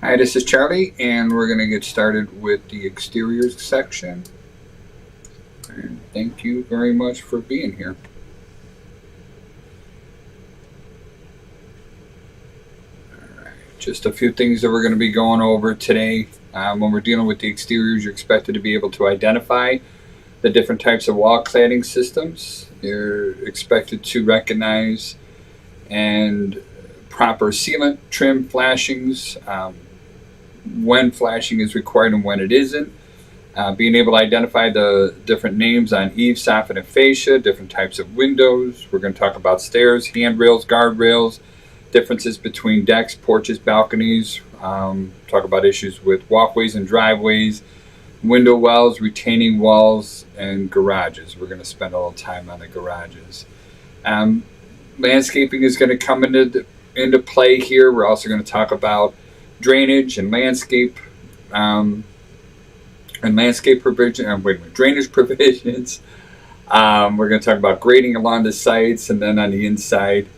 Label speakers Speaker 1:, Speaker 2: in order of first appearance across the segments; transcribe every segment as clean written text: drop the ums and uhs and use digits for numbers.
Speaker 1: Hi, this is Charlie, and we're going to get started with the exteriors section. And thank you very much for being here. All right, just a few things that we're going to be going over today. When we're dealing with the exteriors, you're expected to be able to identify the different types of wall cladding systems. You're expected to recognize and proper sealant, trim, flashings, when flashing is required and when it isn't. Being able to identify the different names on eave, soffit, and fascia, different types of windows. We're going to talk about stairs, handrails, guardrails, differences between decks, porches, balconies. Talk about issues with walkways and driveways, window wells, retaining walls, and garages. We're going to spend a little time on the garages. Landscaping is going to come into play here. We're also going to talk about drainage and landscape provision. Drainage provisions. We're going to talk about grading along the sites, and then on the inside,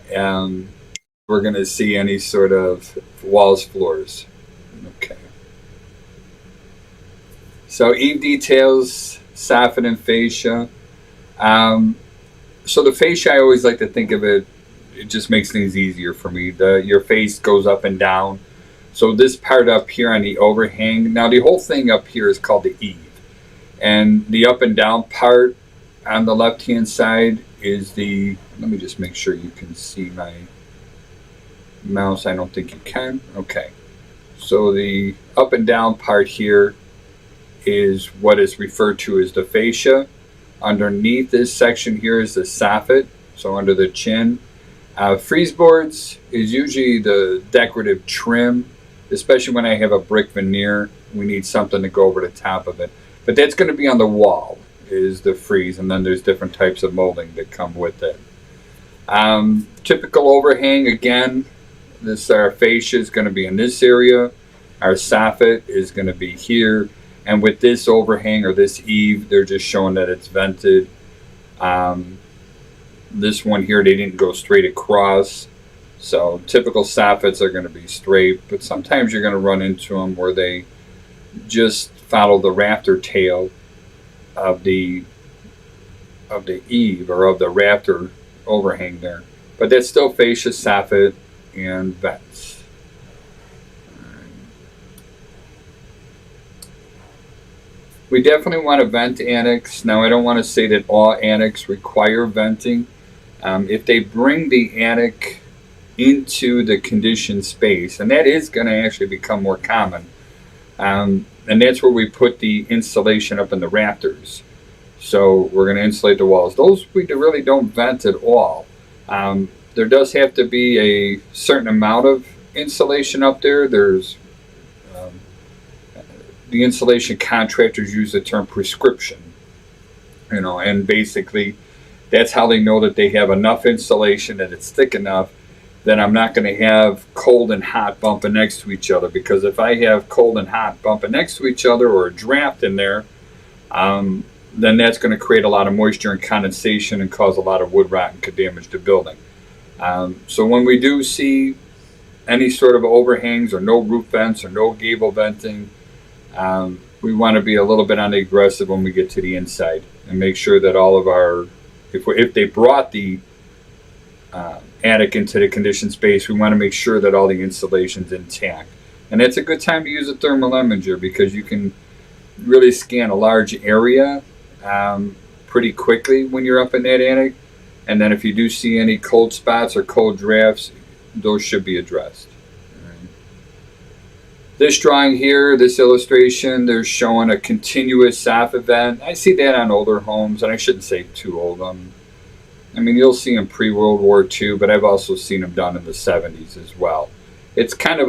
Speaker 1: we're going to see any sort of walls, floors. Okay. So Eave Details, soffit and fascia. So the fascia, I always like to think of it. It just makes things easier for me. Your face goes up and down. So this part up here on the overhang, now the whole thing up here is called the eave. And the up and down part on the left-hand side is the, let me just make sure you can see my mouse. I don't think you can. Okay. So the up and down part here is what is referred to as the fascia. Underneath this section here is the soffit, so under the chin. Frieze boards is usually the decorative trim, especially when I have a brick veneer. We need something to go over the top of it. But that's going to be on the wall, is the frieze, and then there's different types of molding that come with it. Typical overhang, again, our fascia is going to be in this area. Our soffit is going to be here. And with this overhang or this eave, they're just showing that it's vented. This one here, they didn't go straight across. So typical soffits are going to be straight, but sometimes you're going to run into them where they just follow the rafter tail of the eave or of the rafter overhang there. But that's still fascia, soffit, and vents. We definitely want to vent annex. Now, I don't want to say that all annex require venting. If they bring the attic into the conditioned space, and that is going to actually become more common, and that's where we put the insulation up in the rafters. So we're going to insulate the walls. Those we really don't vent at all. There does have to be a certain amount of insulation up there. There's the insulation contractors use the term prescription, and basically that's how they know that they have enough insulation, that it's thick enough that I'm not going to have cold and hot bumping next to each other. Because if I have cold and hot bumping next to each other, or a draft in there, then that's going to create a lot of moisture and condensation and cause a lot of wood rot and could damage the building. So when we do see any sort of overhangs or no roof vents or no gable venting, we want to be a little bit on the aggressive when we get to the inside and make sure that all of our, if they brought the attic into the conditioned space, we want to make sure that all the insulation's intact. And that's a good time to use a thermal imager, because you can really scan a large area pretty quickly when you're up in that attic. And then if you do see any cold spots or cold drafts, those should be addressed. This drawing here, this illustration, they're showing a continuous soffit vent. I see that on older homes, and I shouldn't say too old. I mean, you'll see them pre-World War II, but I've also seen them done in the 70s as well. It's kind of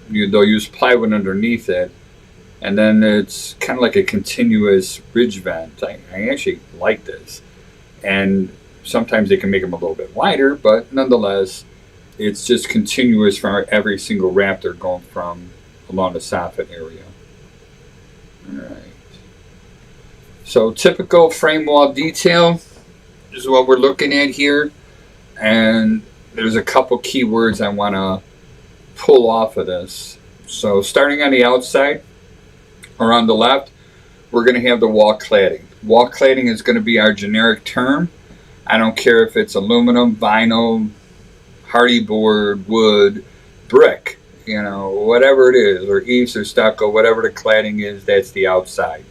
Speaker 1: they'll use plywood underneath it, and then it's kind of like a continuous ridge vent. I actually like this. And sometimes they can make them a little bit wider, but nonetheless, it's just continuous for every single rafter going from along the soffit area. All right. So typical frame wall detail is what we're looking at here. And there's a couple keywords I want to pull off of this. So starting on the outside or on the left, we're going to have the wall cladding. Wall cladding is going to be our generic term. I don't care if it's aluminum, vinyl, hardy board, wood, brick, you know, whatever it is, or eaves or stucco, whatever the cladding is, that's the outside.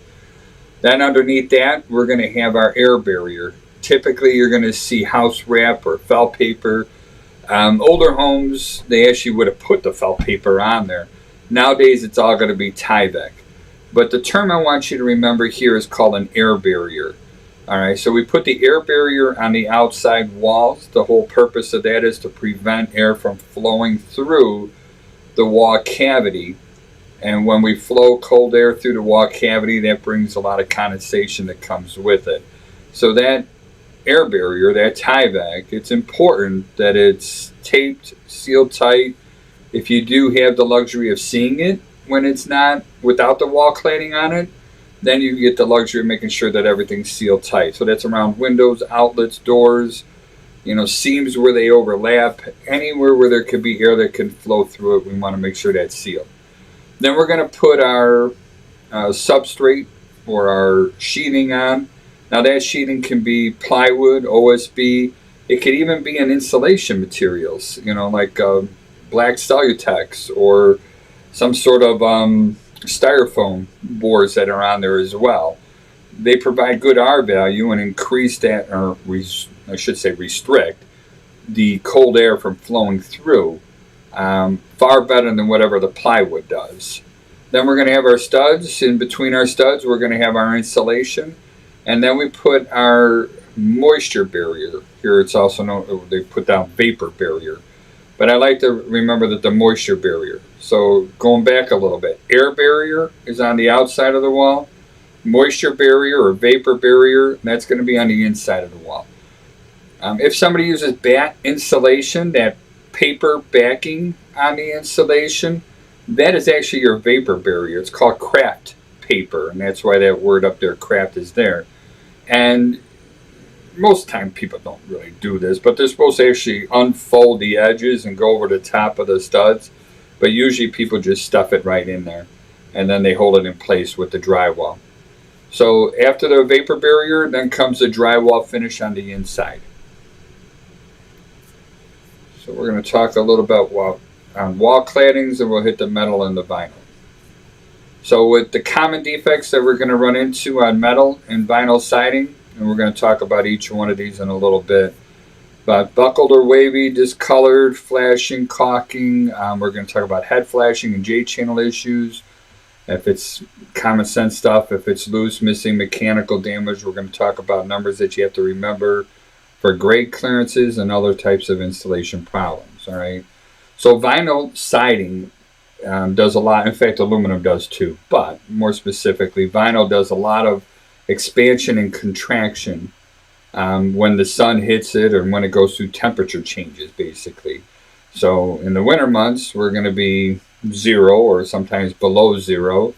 Speaker 1: Then underneath that, we're going to have our air barrier. Typically, you're going to see house wrap or felt paper. Older homes, they actually would have put the felt paper on there. Nowadays, it's all going to be Tyvek. But the term I want you to remember here is called an air barrier. All right, so we put the air barrier on the outside walls. The whole purpose of that is to prevent air from flowing through the wall cavity. And when we flow cold air through the wall cavity, that brings a lot of condensation that comes with it. So that air barrier, that Tyvek, it's important that it's taped, sealed tight. If you do have the luxury of seeing it when it's not without the wall cladding on it, then you get the luxury of making sure that everything's sealed tight. So that's around windows, outlets, doors, you know, seams where they overlap, anywhere where there could be air that can flow through it, we want to make sure that's sealed. Then we're going to put our substrate or our sheathing on. Now that sheathing can be plywood, OSB. It could even be in insulation materials, you know, like black Cellutex or some sort of styrofoam boards that are on there as well. They provide good R value and increase that, or I should say restrict, the cold air from flowing through far better than whatever the plywood does. Then we're going to have our studs. In between our studs, we're going to have our insulation. And then we put our moisture barrier. Here it's also known, they put down vapor barrier. But I like to remember that the moisture barrier. So going back a little bit, air barrier is on the outside of the wall. Moisture barrier or vapor barrier, that's going to be on the inside of the wall. If somebody uses batt insulation, that paper backing on the insulation, that is actually your vapor barrier. It's called craft paper, and that's why that word up there, craft, is there. And most time people don't really do this, but they're supposed to actually unfold the edges and go over the top of the studs. But usually people just stuff it right in there, and then they hold it in place with the drywall. So after the vapor barrier, then comes the drywall finish on the inside. So we're going to talk a little about on wall claddings, and we'll hit the metal and the vinyl. So with the common defects that we're going to run into on metal and vinyl siding, and we're going to talk about each one of these in a little bit. But buckled or wavy, discolored, flashing, caulking. We're going to talk about head flashing and J-channel issues. If it's common sense stuff, if it's loose, missing, mechanical damage, we're going to talk about numbers that you have to remember for grade clearances and other types of installation problems. All right. So vinyl siding does a lot. In fact, aluminum does too. But more specifically, vinyl does a lot of expansion and contraction when the sun hits it or when it goes through temperature changes, basically. So in the winter months, we're going to be 0 or sometimes below 0.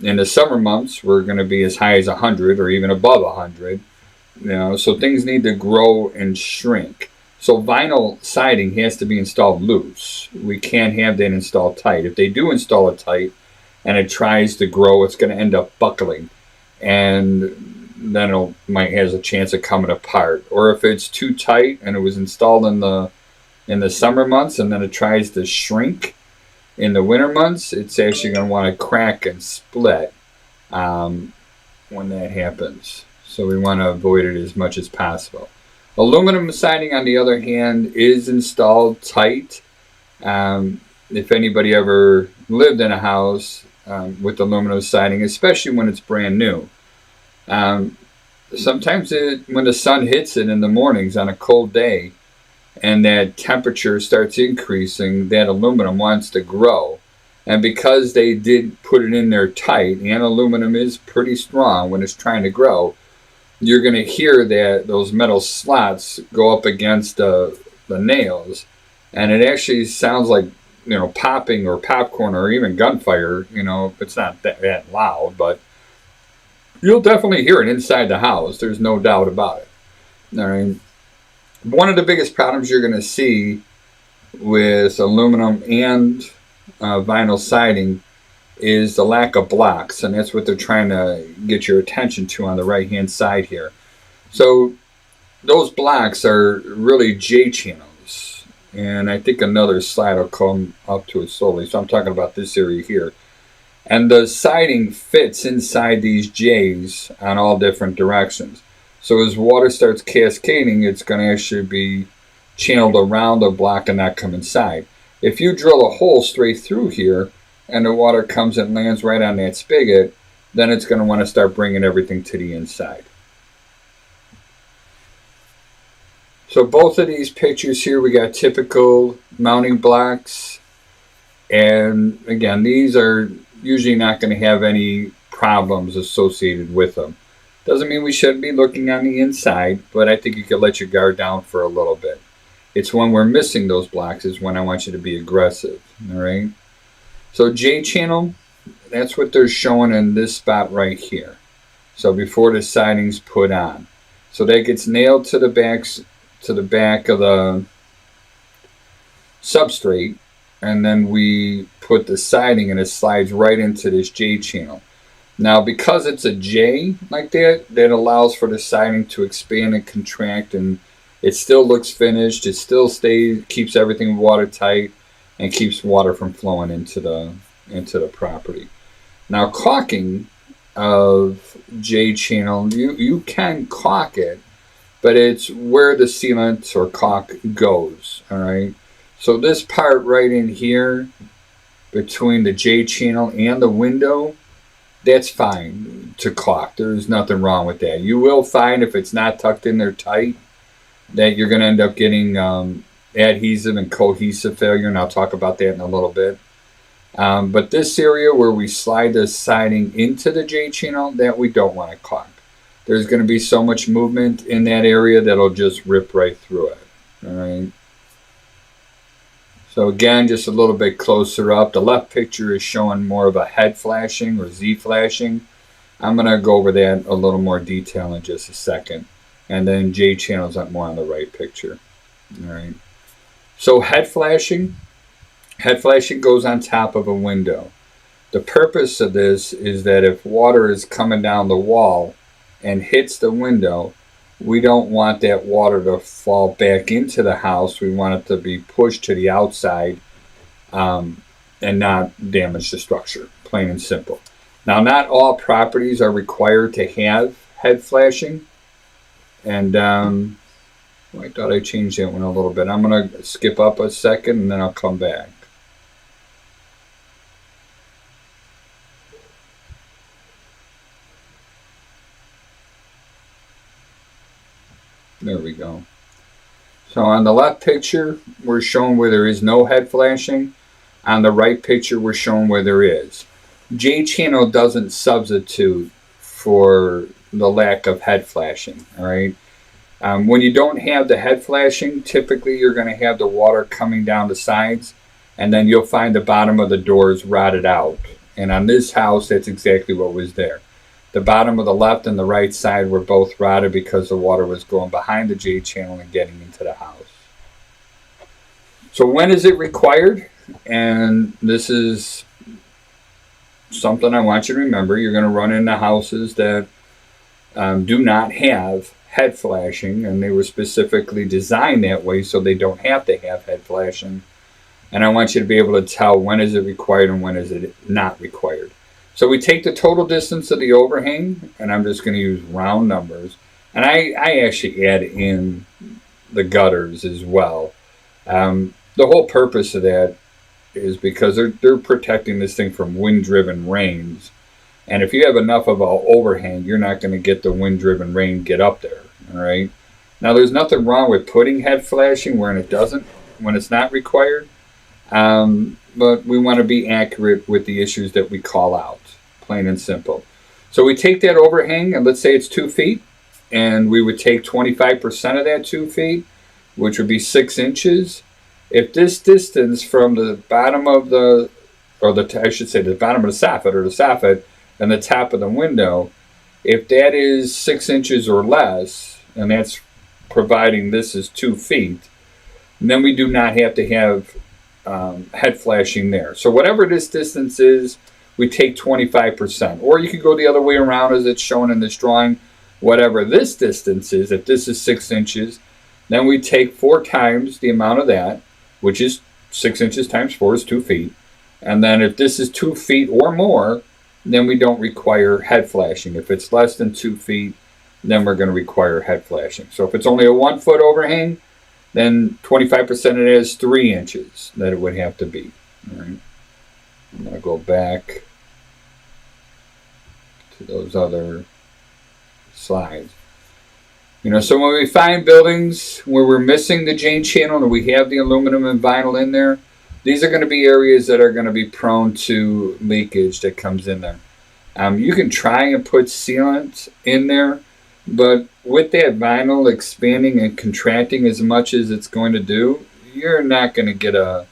Speaker 1: In the summer months, we're going to be as high as 100 or even above 100. You know, so things need to grow and shrink. So vinyl siding has to be installed loose. We can't have that installed tight. If they do install it tight and it tries to grow, it's going to end up buckling. And then it might has a chance of coming apart. Or if it's too tight and it was installed in the summer months and then it tries to shrink in the winter months, it's actually going to want to crack and split when that happens. So we want to avoid it as much as possible. Aluminum siding, on the other hand, is installed tight. If anybody ever lived in a house with aluminum siding, especially when it's brand new, sometimes when the sun hits it in the mornings on a cold day and that temperature starts increasing, that aluminum wants to grow. And because they did put it in there tight, and aluminum is pretty strong when it's trying to grow, you're going to hear that those metal slots go up against the nails, and it actually sounds like, you know, popping or popcorn or even gunfire. You know, it's not that loud, but you'll definitely hear it inside the house. There's no doubt about it. All right. One of the biggest problems you're going to see with aluminum and vinyl siding is the lack of blocks, and that's what they're trying to get your attention to on the right hand side here. So those blocks are really J channels, and I think another slide will come up to it slowly. So I'm talking about this area here, and the siding fits inside these J's on all different directions. So as water starts cascading, it's going to actually be channeled around the block and not come inside. If you drill a hole straight through here and the water comes and lands right on that spigot, then it's going to want to start bringing everything to the inside. So both of these pictures here, we got typical mounting blocks, and again, these are usually not going to have any problems associated with them. Doesn't mean we shouldn't be looking on the inside, but I think you could let your guard down for a little bit. It's when we're missing those blocks is when I want you to be aggressive. All right. So J channel, that's what they're showing in this spot right here. So before the siding's put on, so that gets nailed to the back of the substrate, and then we put the siding and it slides right into this J channel. Now, because it's a J like that, that allows for the siding to expand and contract, and it still looks finished. It still keeps everything watertight and keeps water from flowing into the property. Now, caulking of J channel, you can caulk it, but it's where the sealant or caulk goes. All right. So this part right in here between the J channel and the window, that's fine to caulk. There's nothing wrong with that. You will find if it's not tucked in there tight that you're going to end up getting adhesive and cohesive failure, and I'll talk about that in a little bit. But this area where we slide the siding into the J channel, that we don't want to caulk. There's going to be so much movement in that area that'll just rip right through it. All right. So again, just a little bit closer up. The left picture is showing more of a head flashing or Z flashing. I'm going to go over that a little more detail in just a second. And then J channels up more on the right picture. All right. So head flashing goes on top of a window. The purpose of this is that if water is coming down the wall and hits the window, we don't want that water to fall back into the house. We want it to be pushed to the outside and not damage the structure, plain and simple. Now, not all properties are required to have head flashing. And I thought I changed that one a little bit. I'm going to skip up a second and then I'll come back. There we go. So on the left picture, we're showing where there is no head flashing. On the right picture, we're showing where there is. J channel doesn't substitute for the lack of head flashing. All right. When you don't have the head flashing, typically you're going to have the water coming down the sides, and then you'll find the bottom of the doors rotted out. And on this house, that's exactly what was there. The bottom of the left and the right side were both rotted because the water was going behind the J channel and getting into the house. So when is it required? And this is something I want you to remember. You're going to run into houses that do not have head flashing, and they were specifically designed that way so they don't have to have head flashing. And I want you to be able to tell when is it required and when is it not required. So we take the total distance of the overhang, and I'm just going to use round numbers. And I actually add in the gutters as well. The whole purpose of that is because they're protecting this thing from wind-driven rains. And if you have enough of an overhang, you're not going to get the wind-driven rain get up there. All right. Now, there's nothing wrong with putting head flashing when it's not required. But we want to be accurate with the issues that we call out, plain and simple. So we take that overhang, and let's say it's 2 feet, and we would take 25% of that 2 feet, which would be 6 inches. If this distance from the bottom of the bottom of the soffit or the soffit and the top of the window, if that is 6 inches or less, and that's providing this is 2 feet, And then we do not have to have head flashing there. So whatever this distance is, we take 25%. Or you could go the other way around as it's shown in this drawing. Whatever this distance is, if this is 6 inches, then we take 4 times the amount of that, which is 6 inches times 4 is 2 feet. And then if this is 2 feet or more, then we don't require head flashing. If it's less than 2 feet, then we're going to require head flashing. So if it's only a 1 foot overhang, then 25% of it is 3 inches that it would have to be. All right. I'm going to go back to those other slides. So when we find buildings where we're missing the J channel and we have the aluminum and vinyl in there, these are going to be areas that are going to be prone to leakage that comes in there. You can try and put sealant in there, but with that vinyl expanding and contracting as much as it's going to do, you're not going to get a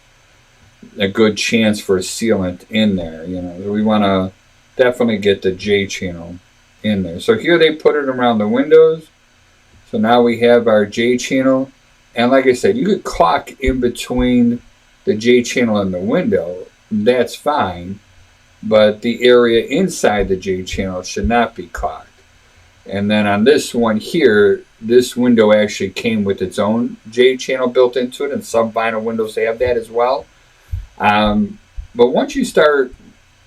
Speaker 1: good chance for a sealant in there. We want to definitely get the J channel in there. So here they put it around the windows. So now we have our J channel. And like I said, you could caulk in between the J channel and the window. That's fine. But the area inside the J channel should not be caulked. And then on this one here, this window actually came with its own J channel built into it. And some vinyl windows have that as well. But once you start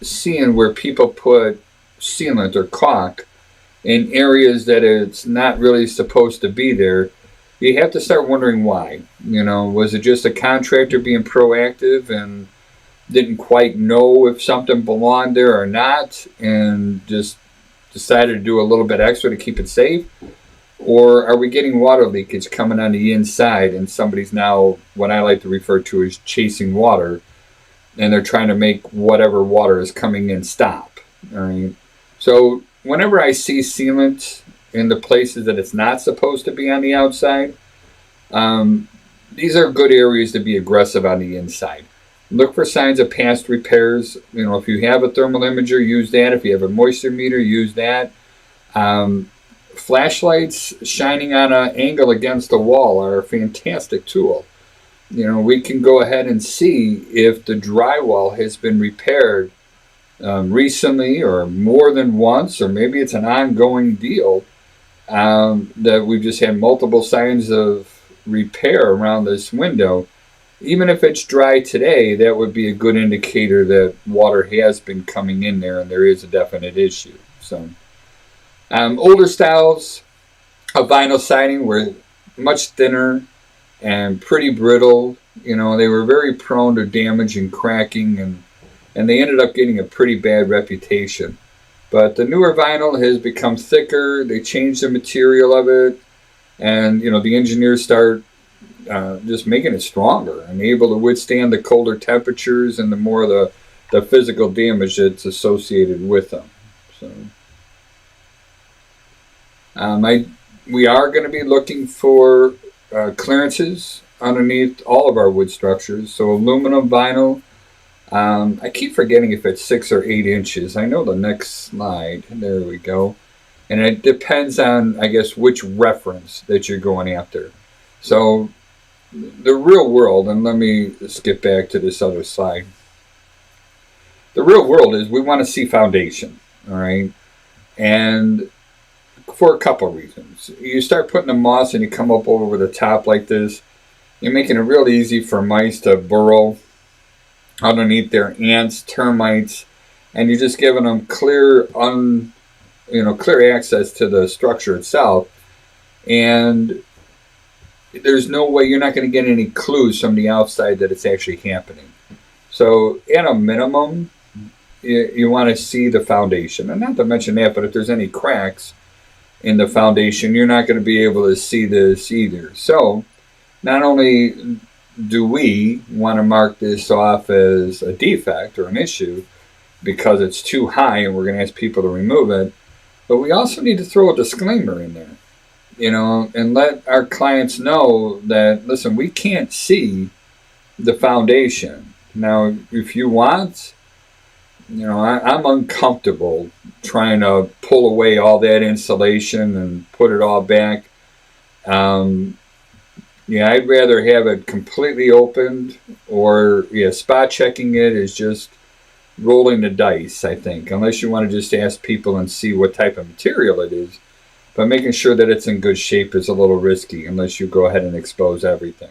Speaker 1: seeing where people put sealant or caulk in areas that it's not really supposed to be there, you have to start wondering why. Was it just a contractor being proactive and didn't quite know if something belonged there or not and just decided to do a little bit extra to keep it safe? Or are we getting water leakage coming on the inside and somebody's now, what I like to refer to as chasing water, and they're trying to make whatever water is coming in stop? All right. So whenever I see sealant in the places that it's not supposed to be on the outside, these are good areas to be aggressive on the inside. Look for signs of past repairs. If you have a thermal imager, use that. If you have a moisture meter, use that. Flashlights shining on an angle against the wall are a fantastic tool. We can go ahead and see if the drywall has been repaired recently or more than once, or maybe it's an ongoing deal that we've just had multiple signs of repair around this window. Even if it's dry today, that would be a good indicator that water has been coming in there and there is a definite issue. So, older styles of vinyl siding were much thinner and pretty brittle. They were very prone to damage and cracking, and they ended up getting a pretty bad reputation. But the newer vinyl has become thicker. They changed the material of it, and the engineers start just making it stronger and able to withstand the colder temperatures and the more the physical damage that's associated with them. So we are going to be looking for clearances underneath all of our wood structures. So aluminum, vinyl. I keep forgetting if it's 6 or 8 inches. I know the next slide. There we go. And it depends on, I guess, which reference that you're going after. So the real world, and let me skip back to this other slide. The real world is we want to see foundation, all right? And for a couple of reasons. You start putting the moss and you come up over the top like this, you're making it real easy for mice to burrow underneath their ants, termites, and you're just giving them clear access to the structure itself. And there's no way, you're not going to get any clues from the outside that it's actually happening. So at a minimum, you want to see the foundation. And not to mention that, but if there's any cracks in the foundation, you're not going to be able to see this either. So not only do we want to mark this off as a defect or an issue because it's too high and we're going to ask people to remove it, but we also need to throw a disclaimer in there, and let our clients know that, listen, we can't see the foundation. Now, if you want, I'm uncomfortable trying to pull away all that insulation and put it all back. Yeah, I'd rather have it completely opened, or yeah, spot checking it is just rolling the dice, I think, unless you want to just ask people and see what type of material it is. But making sure that it's in good shape is a little risky unless you go ahead and expose everything.